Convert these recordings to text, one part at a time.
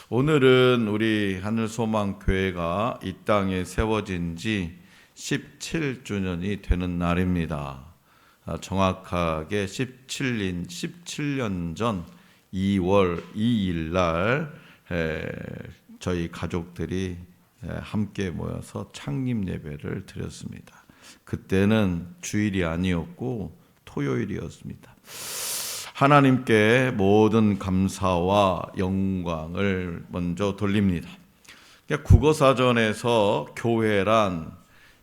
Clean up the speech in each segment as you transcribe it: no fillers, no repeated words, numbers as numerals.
오늘은 우리 하늘소망교회가 이 땅에 세워진 지 17주년이 되는 날입니다. 정확하게 17년 전 2월 2일 날 저희 가족들이 함께 모여서 창립 예배를 드렸습니다. 그때는 주일이 아니었고 토요일이었습니다. 하나님께 모든 감사와 영광을 먼저 돌립니다. 국어사전에서 교회란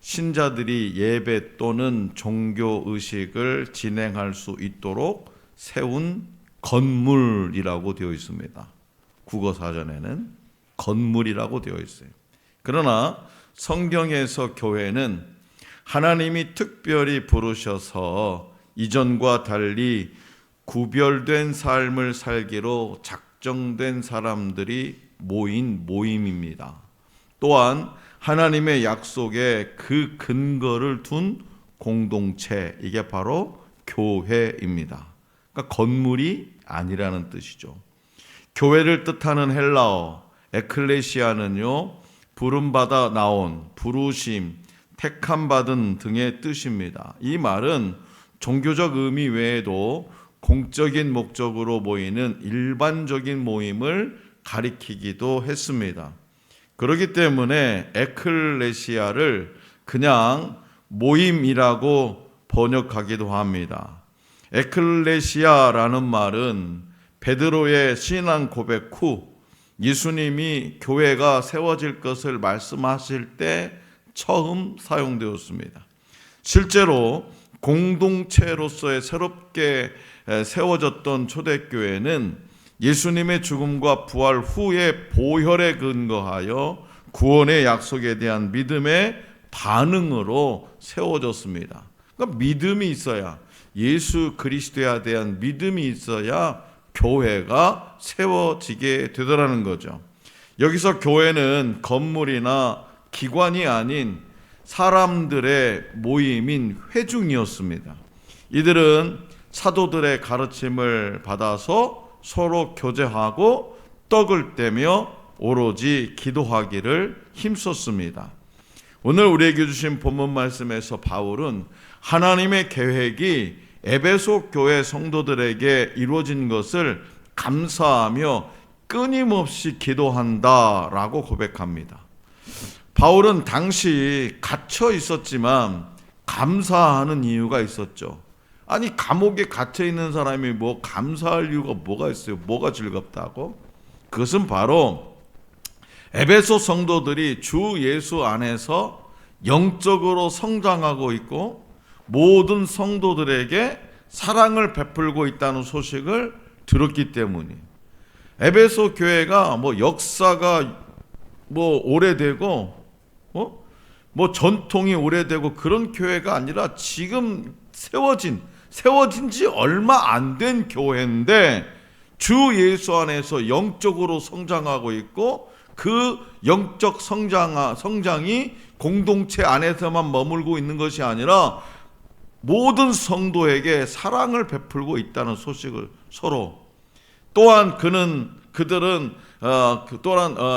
신자들이 예배 또는 종교의식을 진행할 수 있도록 세운 건물이라고 되어 있습니다. 국어사전에는 건물이라고 되어 있어요. 그러나 성경에서 교회는 하나님이 특별히 부르셔서 이전과 달리 구별된 삶을 살기로 작정된 사람들이 모인 모임입니다. 또한 하나님의 약속에 그 근거를 둔 공동체, 이게 바로 교회입니다. 그러니까 건물이 아니라는 뜻이죠. 교회를 뜻하는 헬라어 에클레시아는요, 부름받아 나온, 부르심, 택함받은 등의 뜻입니다. 이 말은 종교적 의미 외에도 공적인 목적으로 모이는 일반적인 모임을 가리키기도 했습니다. 그렇기 때문에 에클레시아를 그냥 모임이라고 번역하기도 합니다. 에클레시아라는 말은 베드로의 신앙 고백 후 예수님이 교회가 세워질 것을 말씀하실 때 처음 사용되었습니다. 실제로 공동체로서의 새롭게 세워졌던 초대교회는 예수님의 죽음과 부활 후의 보혈에 근거하여 구원의 약속에 대한 믿음의 반응으로 세워졌습니다. 그러니까 믿음이 있어야, 예수 그리스도에 대한 믿음이 있어야 교회가 세워지게 되더라는 거죠. 여기서 교회는 건물이나 기관이 아닌 사람들의 모임인 회중이었습니다. 이들은 사도들의 가르침을 받아서 서로 교제하고 떡을 떼며 오로지 기도하기를 힘썼습니다. 오늘 우리에게 주신 본문 말씀에서 바울은 하나님의 계획이 에베소 교회 성도들에게 이루어진 것을 감사하며 끊임없이 기도한다라고 고백합니다. 바울은 당시 갇혀 있었지만 감사하는 이유가 있었죠. 아니, 감옥에 갇혀 있는 사람이 뭐 감사할 이유가 뭐가 있어요? 뭐가 즐겁다고? 그것은 바로 에베소 성도들이 주 예수 안에서 영적으로 성장하고 있고 모든 성도들에게 사랑을 베풀고 있다는 소식을 들었기 때문이에요. 에베소 교회가 뭐 역사가 뭐 오래되고 뭐 전통이 오래되고 그런 교회가 아니라 지금 세워진 지 얼마 안 된 교회인데 주 예수 안에서 영적으로 성장하고 있고 그 영적 성장이 공동체 안에서만 머물고 있는 것이 아니라 모든 성도에게 사랑을 베풀고 있다는 소식을 서로, 또한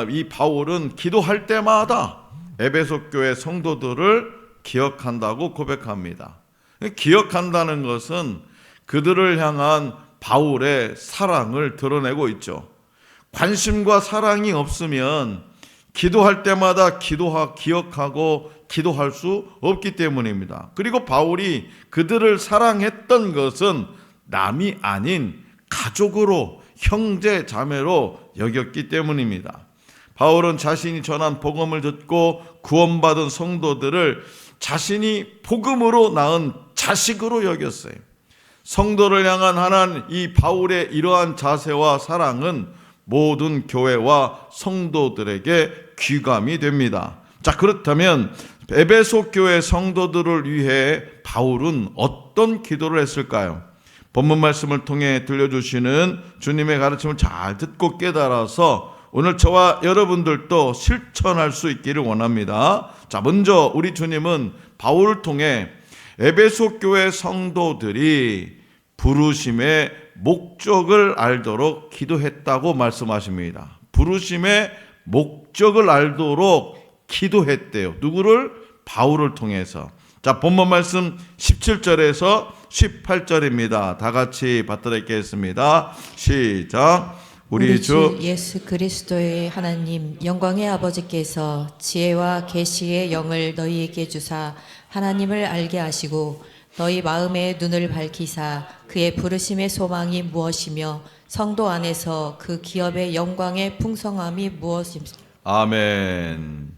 이 바울은 기도할 때마다 에베소 교회 성도들을 기억한다고 고백합니다. 기억한다는 것은 그들을 향한 바울의 사랑을 드러내고 있죠. 관심과 사랑이 없으면 기도할 때마다 기억하고 기도할 수 없기 때문입니다. 그리고 바울이 그들을 사랑했던 것은 남이 아닌 가족으로, 형제 자매로 여겼기 때문입니다. 바울은 자신이 전한 복음을 듣고 구원받은 성도들을 자신이 복음으로 낳은 자식으로 여겼어요. 성도를 향한 하나님 이 바울의 이러한 자세와 사랑은 모든 교회와 성도들에게 귀감이 됩니다. 자, 그렇다면 에베소 교회 성도들을 위해 바울은 어떤 기도를 했을까요? 본문 말씀을 통해 들려주시는 주님의 가르침을 잘 듣고 깨달아서 오늘 저와 여러분들도 실천할 수 있기를 원합니다. 자, 먼저 우리 주님은 바울을 통해 에베소 교회 성도들이 부르심의 목적을 알도록 기도했다고 말씀하십니다. 부르심의 목적을 알도록 기도했대요. 누구를? 바울을 통해서. 자, 본문 말씀 17절에서 18절입니다. 다 같이 받들어 읽겠습니다. 시작. 우리 주 예수 그리스도의 하나님 영광의 아버지께서 지혜와 계시의 영을 너희에게 주사 하나님을 알게 하시고 너희 마음의 눈을 밝히사 그의 부르심의 소망이 무엇이며 성도 안에서 그 기업의 영광의 풍성함이 무엇입니까? 아멘.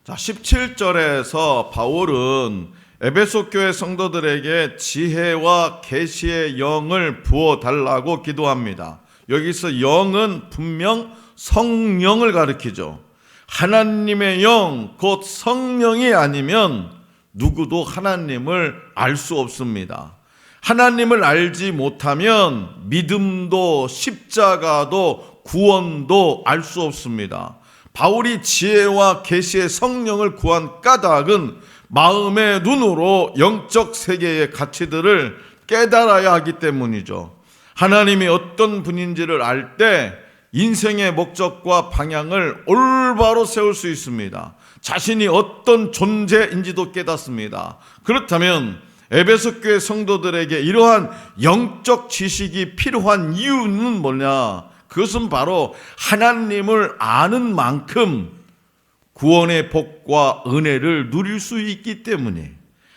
자, 17절에서 바울은 에베소 교회 성도들에게 지혜와 계시의 영을 부어 달라고 기도합니다. 여기서 영은 분명 성령을 가리키죠. 하나님의 영, 곧 성령이 아니면 누구도 하나님을 알 수 없습니다. 하나님을 알지 못하면 믿음도 십자가도 구원도 알 수 없습니다. 바울이 지혜와 계시의 성령을 구한 까닭은 마음의 눈으로 영적 세계의 가치들을 깨달아야 하기 때문이죠. 하나님이 어떤 분인지를 알 때 인생의 목적과 방향을 올바로 세울 수 있습니다. 자신이 어떤 존재인지도 깨닫습니다. 그렇다면 에베소 교회 성도들에게 이러한 영적 지식이 필요한 이유는 뭐냐? 그것은 바로 하나님을 아는 만큼 구원의 복과 은혜를 누릴 수 있기 때문에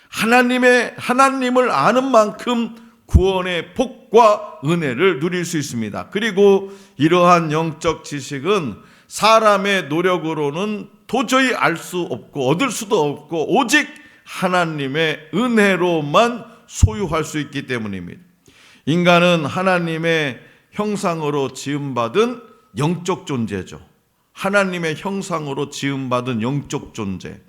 하나님을 아는 만큼 구원의 복과 은혜를 누릴 수 있습니다. 그리고 이러한 영적 지식은 사람의 노력으로는 도저히 알 수 없고 얻을 수도 없고 오직 하나님의 은혜로만 소유할 수 있기 때문입니다. 인간은 하나님의 형상으로 지음받은 영적 존재죠. 하나님의 형상으로 지음받은 영적 존재.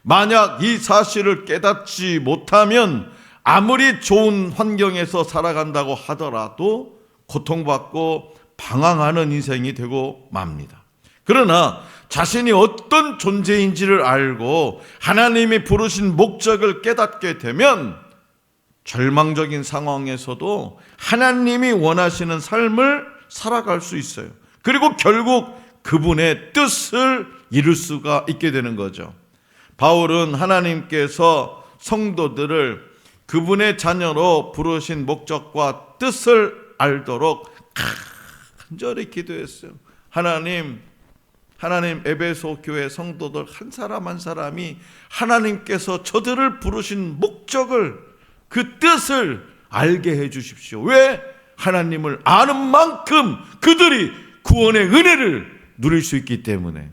만약 이 사실을 깨닫지 못하면 아무리 좋은 환경에서 살아간다고 하더라도 고통받고 방황하는 인생이 되고 맙니다. 그러나 자신이 어떤 존재인지를 알고 하나님이 부르신 목적을 깨닫게 되면 절망적인 상황에서도 하나님이 원하시는 삶을 살아갈 수 있어요. 그리고 결국 그분의 뜻을 이룰 수가 있게 되는 거죠. 바울은 하나님께서 성도들을 그분의 자녀로 부르신 목적과 뜻을 알도록 간절히 기도했어요. 하나님 에베소 교회 성도들 한 사람 한 사람이 하나님께서 저들을 부르신 목적을 그 뜻을 알게 해 주십시오. 왜? 하나님을 아는 만큼 그들이 구원의 은혜를 누릴 수 있기 때문에.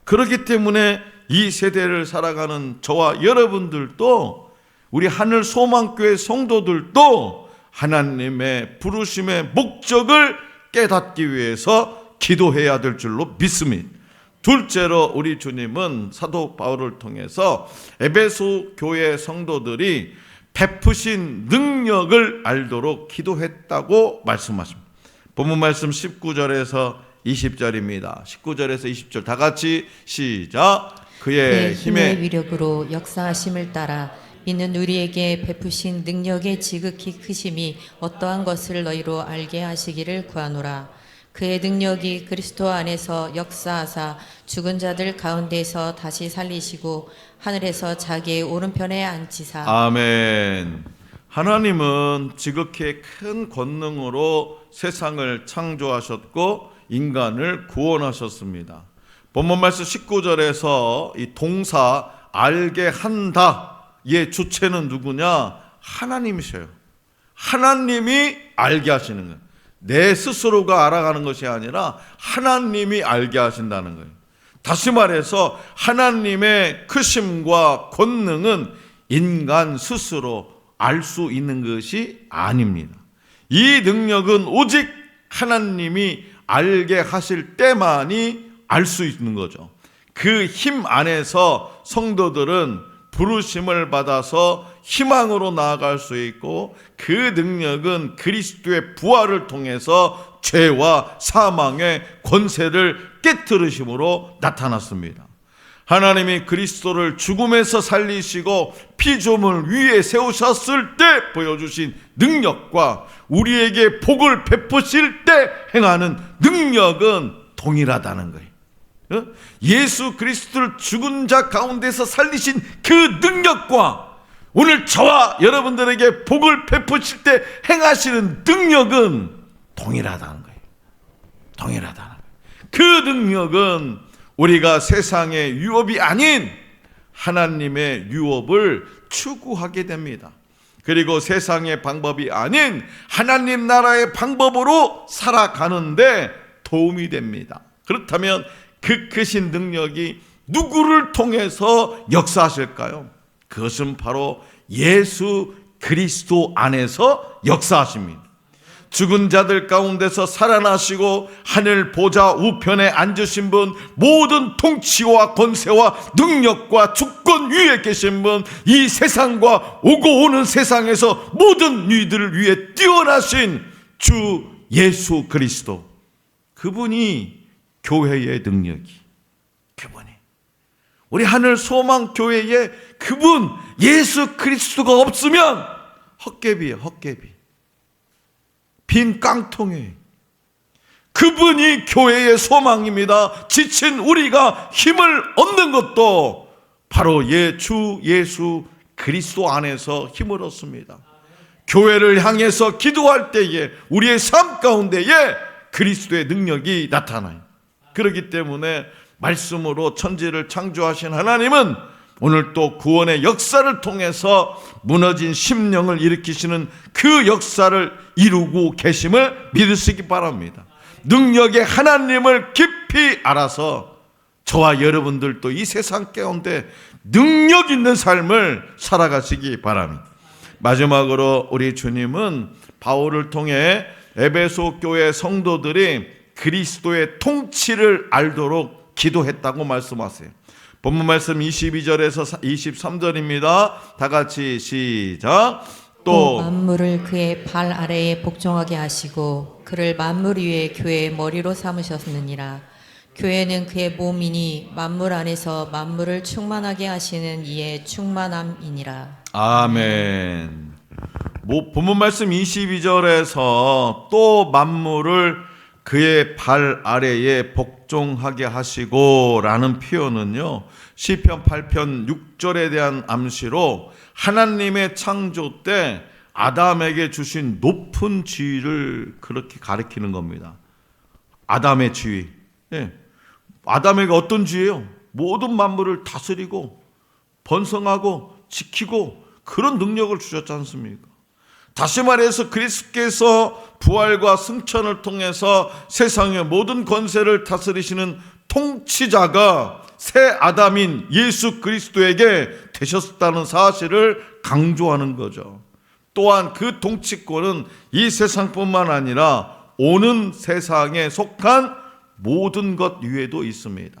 그렇기 때문에 이 세대를 살아가는 저와 여러분들도 우리 하늘 소망교회 성도들도 하나님의 부르심의 목적을 깨닫기 위해서 기도해야 될 줄로 믿습니다. 둘째로 우리 주님은 사도 바울을 통해서 에베소 교회 성도들이 베푸신 능력을 알도록 기도했다고 말씀하십니다. 본문 말씀 19절에서 20절입니다. 19절에서 20절 다 같이 시작. 그의 힘의 위력으로 역사하심을 따라 이는 우리에게 베푸신 능력의 지극히 크심이 어떠한 것을 너희로 알게 하시기를 구하노라. 그의 능력이 그리스도 안에서 역사하사 죽은 자들 가운데서 다시 살리시고 하늘에서 자기의 오른편에 앉히사. 아멘. 하나님은 지극히 큰 권능으로 세상을 창조하셨고 인간을 구원하셨습니다. 본문 말씀 19절에서 이 동사 알게 한다 의 주체는 누구냐? 하나님이셔요. 하나님이 알게 하시는 거예요. 내 스스로가 알아가는 것이 아니라 하나님이 알게 하신다는 거예요. 다시 말해서 하나님의 크심과 권능은 인간 스스로 알 수 있는 것이 아닙니다. 이 능력은 오직 하나님이 알게 하실 때만이 알 수 있는 거죠. 그 힘 안에서 성도들은 부르심을 받아서 희망으로 나아갈 수 있고 그 능력은 그리스도의 부활을 통해서 죄와 사망의 권세를 깨뜨리심으로 나타났습니다. 하나님이 그리스도를 죽음에서 살리시고 피조물 위에 세우셨을 때 보여주신 능력과 우리에게 복을 베푸실 때 행하는 능력은 동일하다는 거예요. 예수 그리스도를 죽은 자 가운데서 살리신 그 능력과 오늘 저와 여러분들에게 복을 베푸실 때 행하시는 능력은 동일하다는 거예요. 동일하다는 거예요. 그 능력은 우리가 세상의 유업이 아닌 하나님의 유업을 추구하게 됩니다. 그리고 세상의 방법이 아닌 하나님 나라의 방법으로 살아가는데 도움이 됩니다. 그렇다면 그 크신 능력이 누구를 통해서 역사하실까요? 그것은 바로 예수 그리스도 안에서 역사하십니다. 죽은 자들 가운데서 살아나시고 하늘 보좌 우편에 앉으신 분, 모든 통치와 권세와 능력과 주권 위에 계신 분, 이 세상과 오고 오는 세상에서 모든 이들을 위해 뛰어나신 주 예수 그리스도, 그분이 교회의 능력이, 그분이 우리 하늘 소망 교회에 그분 예수 그리스도가 없으면 헛개비예요. 헛개비. 빈 깡통에. 그분이 교회의 소망입니다. 지친 우리가 힘을 얻는 것도 바로 주 예수 그리스도 안에서 힘을 얻습니다. 교회를 향해서 기도할 때에 우리의 삶 가운데에 그리스도의 능력이 나타나요. 그렇기 때문에 말씀으로 천지를 창조하신 하나님은 오늘 또 구원의 역사를 통해서 무너진 심령을 일으키시는 그 역사를 이루고 계심을 믿으시기 바랍니다. 능력의 하나님을 깊이 알아서 저와 여러분들도 이 세상 가운데 능력 있는 삶을 살아가시기 바랍니다. 마지막으로 우리 주님은 바울을 통해 에베소 교회 성도들이 그리스도의 통치를 알도록 기도했다고 말씀하세요. 본문 말씀 22절에서 23절입니다. 다 같이 시작. 또 만물을 그의 발 아래에 복종하게 하시고 그를 만물 위에 교회의 머리로 삼으셨느니라. 교회는 그의 몸이니 만물 안에서 만물을 충만하게 하시는 이의 충만함이니라. 아멘. 본문 말씀 22절에서 또 만물을 그의 발 아래에 복종하게 하시고 라는 표현은요, 시편 8편 6절에 대한 암시로 하나님의 창조 때 아담에게 주신 높은 지위를 그렇게 가리키는 겁니다. 아담의 지위. 예. 아담에게 어떤 지위예요? 모든 만물을 다스리고 번성하고 지키고 그런 능력을 주셨지 않습니까? 다시 말해서 그리스도께서 부활과 승천을 통해서 세상의 모든 권세를 다스리시는 통치자가 새 아담인 예수 그리스도에게 되셨다는 사실을 강조하는 거죠. 또한 그 통치권은 이 세상뿐만 아니라 오는 세상에 속한 모든 것 위에도 있습니다.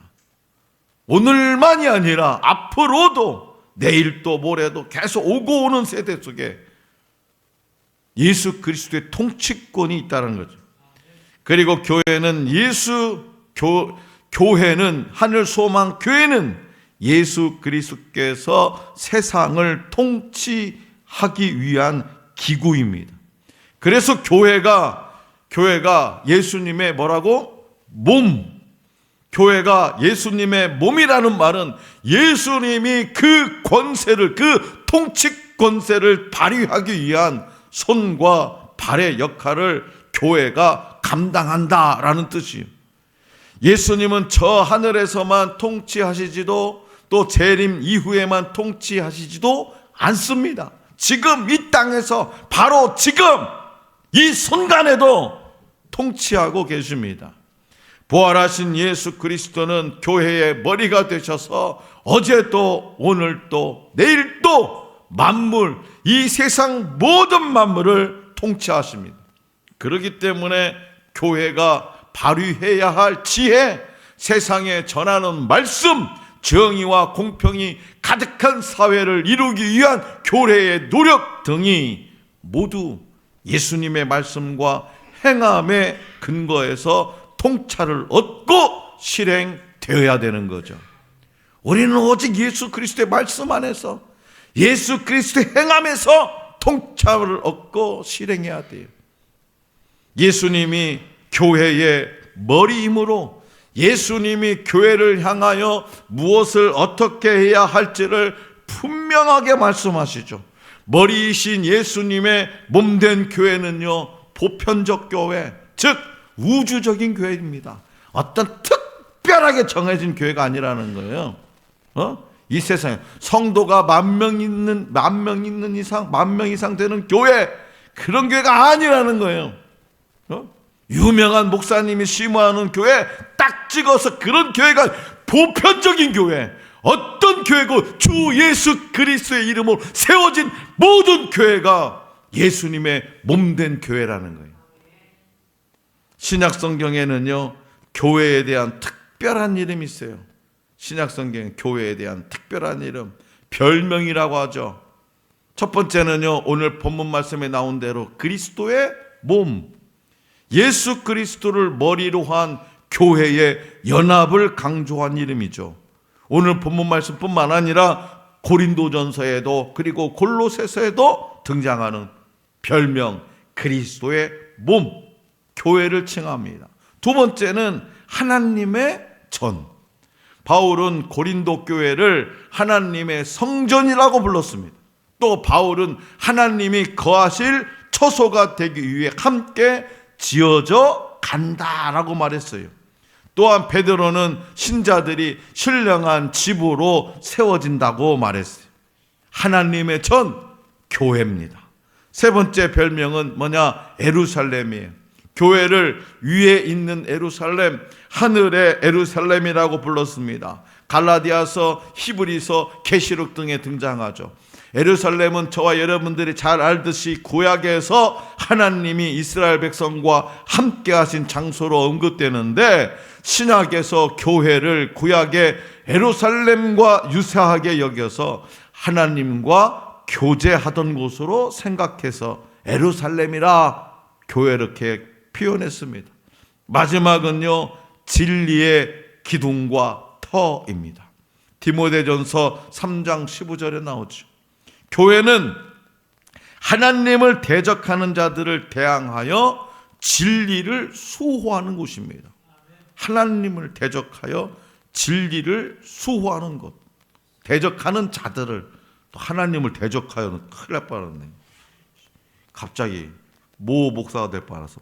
오늘만이 아니라 앞으로도 내일도 모레도 계속 오고 오는 세대 속에 예수 그리스도의 통치권이 있다는 거죠. 그리고 교회는 교회는 하늘 소망 교회는 예수 그리스도께서 세상을 통치하기 위한 기구입니다. 그래서 교회가 예수님의 뭐라고? 몸. 교회가 예수님의 몸이라는 말은 예수님이 그 권세를, 그 통치 권세를 발휘하기 위한 손과 발의 역할을 교회가 감당한다라는 뜻이에요. 예수님은 저 하늘에서만 통치하시지도 또 재림 이후에만 통치하시지도 않습니다. 지금 이 땅에서 바로 지금 이 순간에도 통치하고 계십니다. 부활하신 예수 그리스도는 교회의 머리가 되셔서 어제도 오늘도 내일도 만물, 이 세상 모든 만물을 통치하십니다. 그렇기 때문에 교회가 발휘해야 할 지혜, 세상에 전하는 말씀, 정의와 공평이 가득한 사회를 이루기 위한 교회의 노력 등이 모두 예수님의 말씀과 행함의 근거에서 통찰을 얻고 실행되어야 되는 거죠. 우리는 오직 예수 그리스도의 말씀 안에서, 예수 그리스도의 행함에서 통찰을 얻고 실행해야 돼요. 예수님이 교회의 머리이므로 예수님이 교회를 향하여 무엇을 어떻게 해야 할지를 분명하게 말씀하시죠. 머리이신 예수님의 몸된 교회는요, 보편적 교회, 즉 우주적인 교회입니다. 어떤 특별하게 정해진 교회가 아니라는 거예요. 이 세상에 성도가 만 명 이상 되는 교회, 그런 교회가 아니라는 거예요. 유명한 목사님이 심호하는 교회 딱 찍어서 그런 교회가 보편적인 교회, 어떤 교회고 주 예수 그리스도의 이름으로 세워진 모든 교회가 예수님의 몸된 교회라는 거예요. 신약 성경에는요, 교회에 대한 특별한 이름이 있어요. 신약 성경에 교회에 대한 특별한 이름, 별명이라고 하죠. 첫 번째는요, 오늘 본문 말씀에 나온 대로 그리스도의 몸, 예수 그리스도를 머리로 한 교회의 연합을 강조한 이름이죠. 오늘 본문 말씀뿐만 아니라 고린도전서에도 그리고 골로새서에도 등장하는 별명 그리스도의 몸, 교회를 칭합니다. 두 번째는 하나님의 전. 바울은 고린도 교회를 하나님의 성전이라고 불렀습니다. 또 바울은 하나님이 거하실 처소가 되기 위해 함께 지어져 간다라고 말했어요. 또한 베드로는 신자들이 신령한 집으로 세워진다고 말했어요. 하나님의 전, 교회입니다. 세 번째 별명은 뭐냐? 에루살렘이에요. 교회를 위에 있는 에루살렘, 하늘의 에루살렘이라고 불렀습니다. 갈라디아서, 히브리서, 계시록 등에 등장하죠. 에루살렘은 저와 여러분들이 잘 알듯이 구약에서 하나님이 이스라엘 백성과 함께 하신 장소로 언급되는데, 신약에서 교회를 구약의 에루살렘과 유사하게 여겨서 하나님과 교제하던 곳으로 생각해서 에루살렘이라 교회 이렇게 표현했습니다. 마지막은요, 진리의 기둥과 터입니다. 디모데전서 3장 15절에 나오죠. 교회는 하나님을 대적하는 자들을 대항하여 진리를 수호하는 곳입니다. 하나님을 대적하여 진리를 수호하는 곳. 대적하는 자들을, 또 하나님을 대적하여는 큰일 날 뻔했네. 갑자기 모 목사가 될 뻔해서.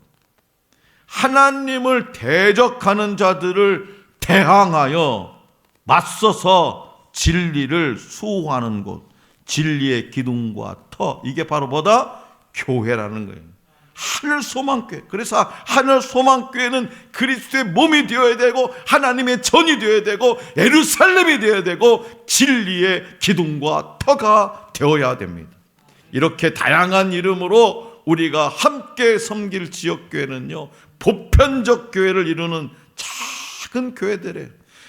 하나님을 대적하는 자들을 대항하여 맞서서 진리를 수호하는 곳, 진리의 기둥과 터, 이게 바로 뭐다? 교회라는 거예요. 하늘 소망교회. 그래서 하늘 소망교회는 그리스도의 몸이 되어야 되고 하나님의 전이 되어야 되고 예루살렘이 되어야 되고 진리의 기둥과 터가 되어야 됩니다. 이렇게 다양한 이름으로 우리가 함께 섬길 지역교회는요, 보편적 교회를 이루는 작은 교회들이에요.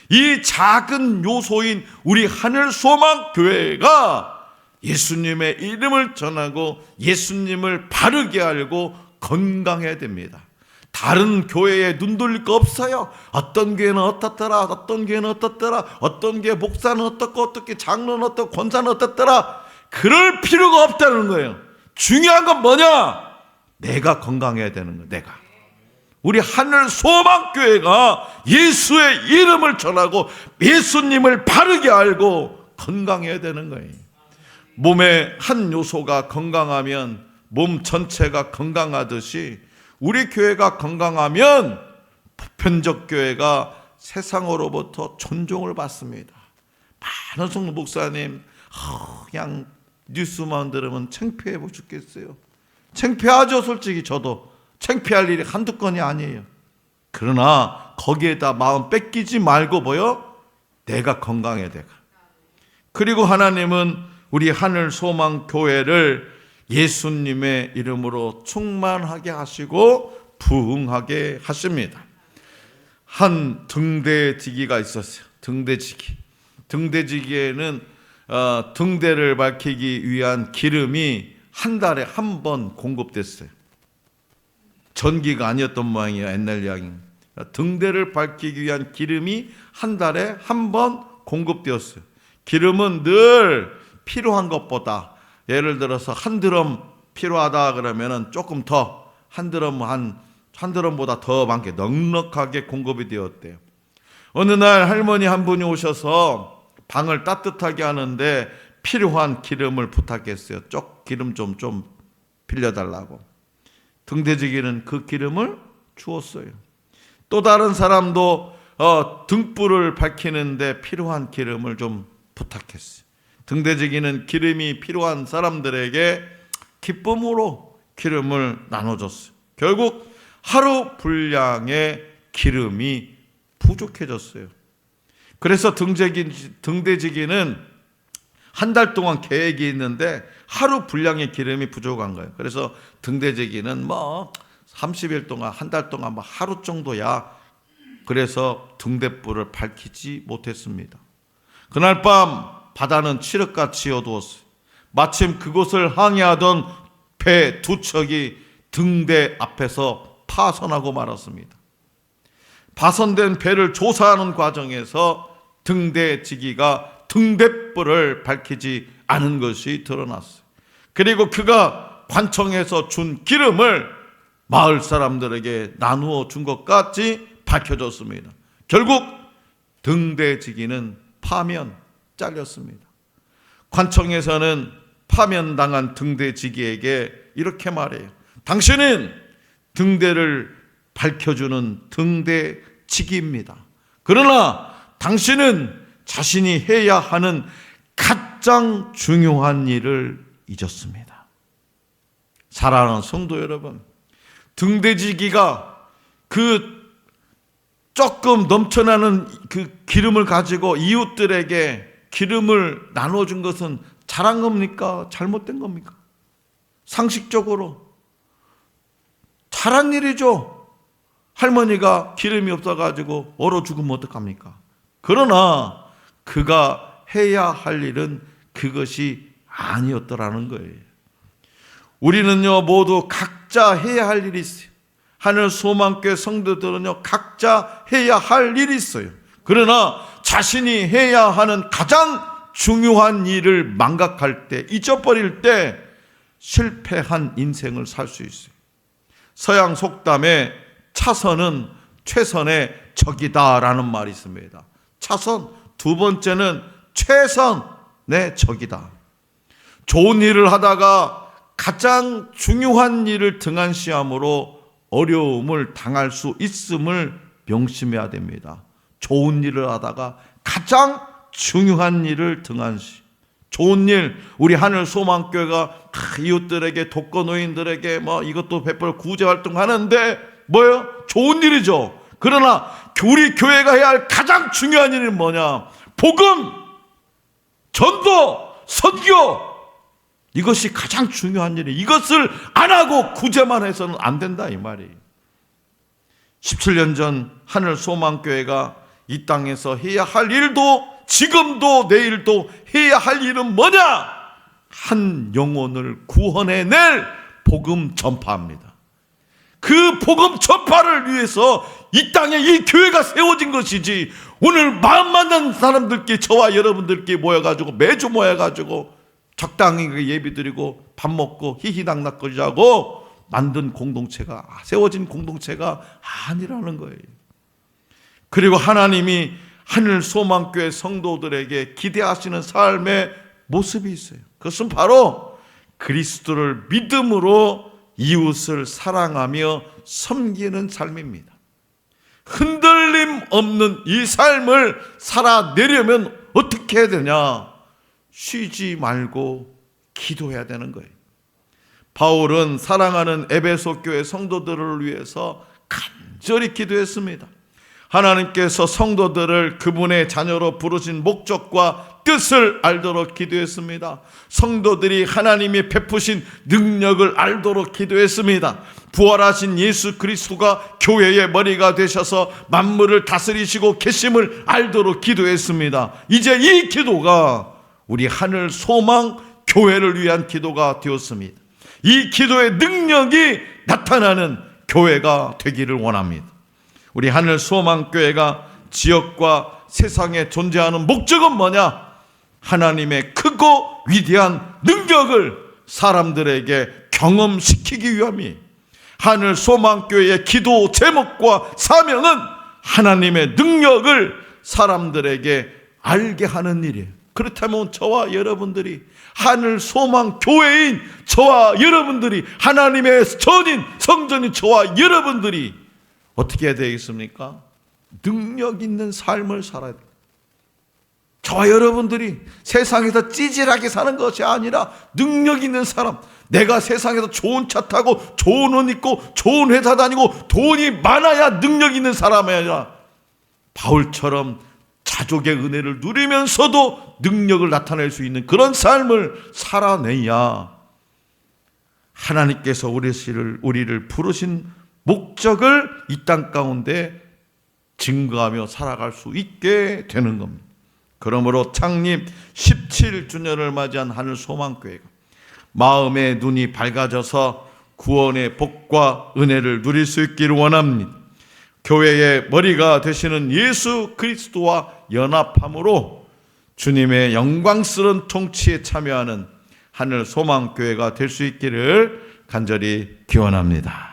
이 작은 요소인 우리 하늘소망교회가 예수님의 이름을 전하고 예수님을 바르게 알고 건강해야 됩니다. 다른 교회에 눈 돌릴 거 없어요. 어떤 교회는 어떻더라, 어떤 교회는 어떻더라, 어떤 교회 목사는 어떻고, 어떻게 장로는 어떻고, 권사는 어떻더라. 그럴 필요가 없다는 거예요. 중요한 건 뭐냐? 내가 건강해야 되는 거예요. 내가. 우리 하늘소망교회가 예수의 이름을 전하고 예수님을 바르게 알고 건강해야 되는 거예요. 몸의 한 요소가 건강하면 몸 전체가 건강하듯이 우리 교회가 건강하면 보편적 교회가 세상으로부터 존중을 받습니다. 많은 성도 목사님 그냥 뉴스만 들으면 창피해 죽겠어요. 창피하죠. 솔직히 저도 창피할 일이 한두 건이 아니에요. 그러나 거기에다 마음 뺏기지 말고 뭐요? 내가 건강해야 돼. 그리고 하나님은 우리 하늘 소망 교회를 예수님의 이름으로 충만하게 하시고 부흥하게 하십니다. 한 등대지기가 있었어요. 등대지기에는 등대를 밝히기 위한 기름이 한 달에 한 번 공급됐어요. 전기가 아니었던 모양이에요. 옛날 이야기. 등대를 밝히기 위한 기름이 한 달에 한 번 공급되었어요. 기름은 늘 필요한 것보다, 예를 들어서 한 드럼 필요하다 그러면은 조금 더, 한 드럼보다 더 많게 넉넉하게 공급이 되었대요. 어느 날 할머니 한 분이 오셔서 방을 따뜻하게 하는데 필요한 기름을 부탁했어요. 기름 좀 빌려달라고. 등대지기는 그 기름을 주었어요. 또 다른 사람도 등불을 밝히는데 필요한 기름을 좀 부탁했어요. 등대지기는 기름이 필요한 사람들에게 기쁨으로 기름을 나눠줬어요. 결국 하루 분량의 기름이 부족해졌어요. 그래서 등대지기는 한 달 동안 계획이 있는데 하루 분량의 기름이 부족한 거예요. 그래서 등대지기는 30일 동안, 한 달 동안 하루 정도야. 그래서 등대불을 밝히지 못했습니다. 그날 밤 바다는 칠흑같이 어두웠어요. 마침 그곳을 항해하던 배 2척이 등대 앞에서 파손하고 말았습니다. 파손된 배를 조사하는 과정에서 등대지기가 등대불을 밝히지 않은 것이 드러났어요. 그리고 그가 관청에서 준 기름을 마을 사람들에게 나누어 준 것까지 밝혀졌습니다. 결국 등대지기는 파면 잘렸습니다. 관청에서는 파면당한 등대지기에게 이렇게 말해요. 당신은 등대를 밝혀주는 등대지기입니다. 그러나 당신은 자신이 해야 하는 가장 중요한 일을 잊었습니다. 사랑하는 성도 여러분, 등대지기가 그 조금 넘쳐나는 그 기름을 가지고 이웃들에게 기름을 나눠준 것은 잘한 겁니까? 잘못된 겁니까? 상식적으로 잘한 일이죠. 할머니가 기름이 없어가지고 얼어 죽으면 어떡합니까? 그러나 그가 해야 할 일은 그것이 아니었더라는 거예요. 우리는요 모두 각자 해야 할 일이 있어요. 하늘 소망교회 성도들은요 각자 해야 할 일이 있어요. 그러나 자신이 해야 하는 가장 중요한 일을 망각할 때, 잊어버릴 때 실패한 인생을 살 수 있어요. 서양 속담에 차선은 최선의 적이다라는 말이 있습니다. 차선, 두 번째는 최선의 적이다. 좋은 일을 하다가 가장 중요한 일을 등한시함으로 어려움을 당할 수 있음을 명심해야 됩니다. 좋은 일을 하다가 가장 중요한 일을 등한시. 좋은 일, 우리 하늘 소망교회가 이웃들에게, 독거노인들에게 이것도 베풀 구제 활동 하는데 뭐예요? 좋은 일이죠. 그러나 우리 교회가 해야 할 가장 중요한 일은 뭐냐? 복음, 전도, 선교, 이것이 가장 중요한 일이에요. 이것을 안 하고 구제만 해서는 안 된다 이 말이에요. 17년 전 하늘 소망교회가 이 땅에서 해야 할 일도 지금도 내일도 해야 할 일은 뭐냐? 한 영혼을 구원해낼 복음 전파입니다. 그 복음 전파를 위해서 이 땅에 이 교회가 세워진 것이지, 오늘 마음 맞는 사람들끼리, 저와 여러분들끼리 모여가지고, 매주 모여가지고 적당히 예비드리고 밥 먹고 히히낙낙거리자고 만든 공동체가, 세워진 공동체가 아니라는 거예요. 그리고 하나님이 하늘 소망교회 성도들에게 기대하시는 삶의 모습이 있어요. 그것은 바로 그리스도를 믿음으로 이웃을 사랑하며 섬기는 삶입니다. 흔들림 없는 이 삶을 살아내려면 어떻게 해야 되냐? 쉬지 말고 기도해야 되는 거예요. 바울은 사랑하는 에베소 교회 성도들을 위해서 간절히 기도했습니다. 하나님께서 성도들을 그분의 자녀로 부르신 목적과 뜻을 알도록 기도했습니다. 성도들이 하나님이 베푸신 능력을 알도록 기도했습니다. 부활하신 예수 그리스도가 교회의 머리가 되셔서 만물을 다스리시고 계심을 알도록 기도했습니다. 이제 이 기도가 우리 하늘 소망 교회를 위한 기도가 되었습니다. 이 기도의 능력이 나타나는 교회가 되기를 원합니다. 우리 하늘 소망교회가 지역과 세상에 존재하는 목적은 뭐냐? 하나님의 크고 위대한 능력을 사람들에게 경험시키기 위함이, 하늘 소망교회의 기도 제목과 사명은 하나님의 능력을 사람들에게 알게 하는 일이에요. 그렇다면 저와 여러분들이, 하늘 소망 교회인 저와 여러분들이, 하나님의 전인 성전인 저와 여러분들이 어떻게 해야 되겠습니까? 능력 있는 삶을 살아야 돼요. 저와 여러분들이 세상에서 찌질하게 사는 것이 아니라 능력 있는 사람, 내가 세상에서 좋은 차 타고 좋은 옷 입고 좋은 회사 다니고 돈이 많아야 능력 있는 사람이 아니라 바울처럼 자족의 은혜를 누리면서도 능력을 나타낼 수 있는 그런 삶을 살아내야 하나님께서 우리를 부르신 목적을 이 땅 가운데 증거하며 살아갈 수 있게 되는 겁니다. 그러므로 창립 17주년을 맞이한 하늘소망교회가 마음의 눈이 밝아져서 구원의 복과 은혜를 누릴 수 있기를 원합니다. 교회의 머리가 되시는 예수 그리스도와 연합함으로 주님의 영광스러운 통치에 참여하는 하늘소망교회가 될 수 있기를 간절히 기원합니다.